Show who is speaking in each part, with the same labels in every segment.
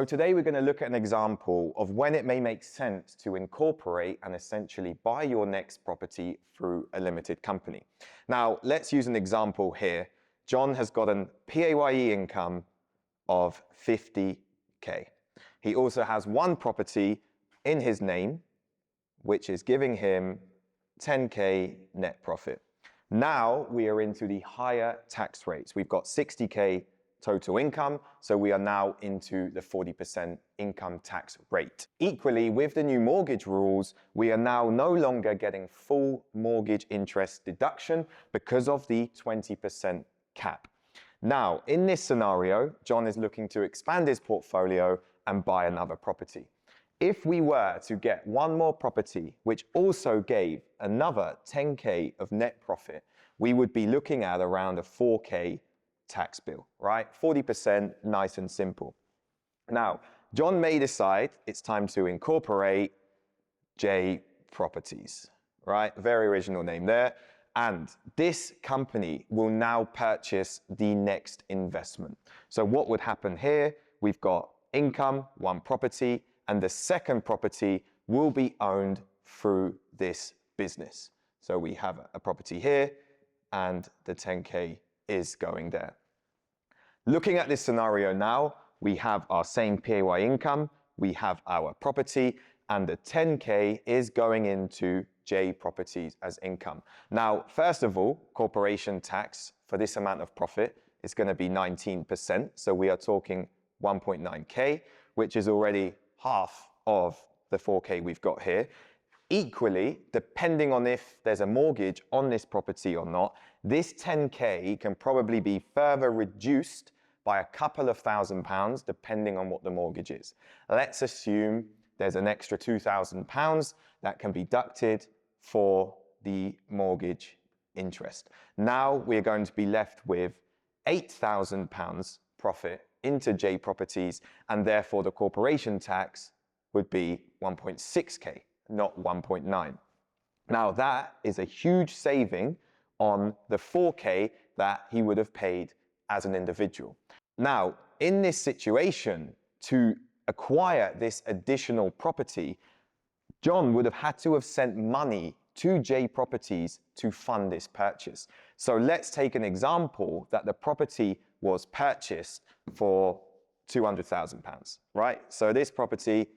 Speaker 1: So today we're going to look at an example of when it may make sense to incorporate and essentially buy your next property through a limited company. Now, let's use an example here. John has got an PAYE income of 50K. He also has one property in his name, which is giving him 10K net profit. Now we are into the higher tax rates. We've got 60K total income, so we are now into the 40% income tax rate. Equally, with the new mortgage rules, we are now no longer getting full mortgage interest deduction because of the 20% cap. Now, in this scenario, John is looking to expand his portfolio and buy another property. If we were to get one more property, which also gave another 10K of net profit, we would be looking at around a 4K tax bill, right? 40%, nice and simple. Now, John may decide it's time to incorporate J Properties, right? Very original name there. And this company will now purchase the next investment. So what would happen here? We've got income, one property, and the second property will be owned through this business. So we have a property here and the 10K is going there. Looking at this scenario now, we have our same PAYE income, we have our property, and the 10K is going into J Properties as income. Now, first of all, corporation tax for this amount of profit is going to be 19%. So we are talking 1.9K, which is already half of the 4K we've got here. Equally, depending on if there's a mortgage on this property or not, this 10K can probably be further reduced by a couple of £1,000 depending on what the mortgage is. Let's assume there's an extra £2,000 that can be deducted for the mortgage interest. Now we're going to be left with £8,000 profit into J Properties, and therefore the corporation tax would be 1.6K, not 1.9. Now that is a huge saving on the 4K that he would have paid as an individual. Now, in this situation, to acquire this additional property, John would have had to have sent money to J Properties to fund this purchase. So let's take an example that the property was purchased for £200,000, right? So this property,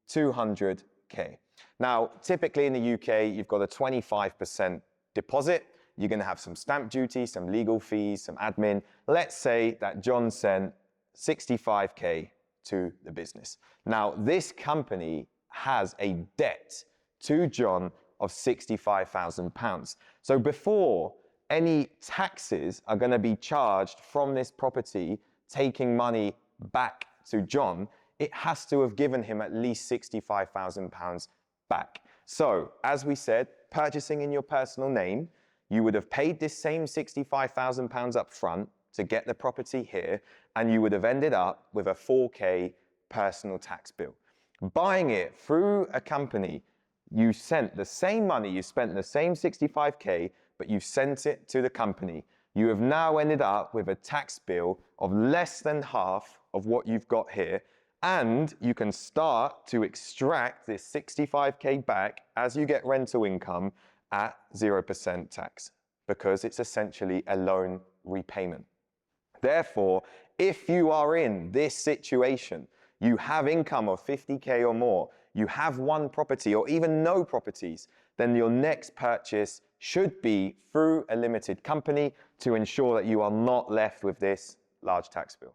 Speaker 1: 200K. Now, typically in the UK, you've got a 25% deposit. You're going to have some stamp duty, some legal fees, some admin. Let's say that John sent 65K to the business. Now, this company has a debt to John of £65,000. So before any taxes are going to be charged from this property, taking money back to John, it has to have given him at least £65,000 back. So, as we said, purchasing in your personal name, you would have paid this same £65,000 up front to get the property here, and you would have ended up with a 4K personal tax bill. Buying it through a company, you sent the same money, you spent the same 65K, but you sent it to the company. You have now ended up with a tax bill of less than half of what you've got here, and you can start to extract this 65K back as you get rental income at 0% tax, because it's essentially a loan repayment. Therefore, if you are in this situation, you have income of 50K or more, you have one property or even no properties, then your next purchase should be through a limited company to ensure that you are not left with this large tax bill.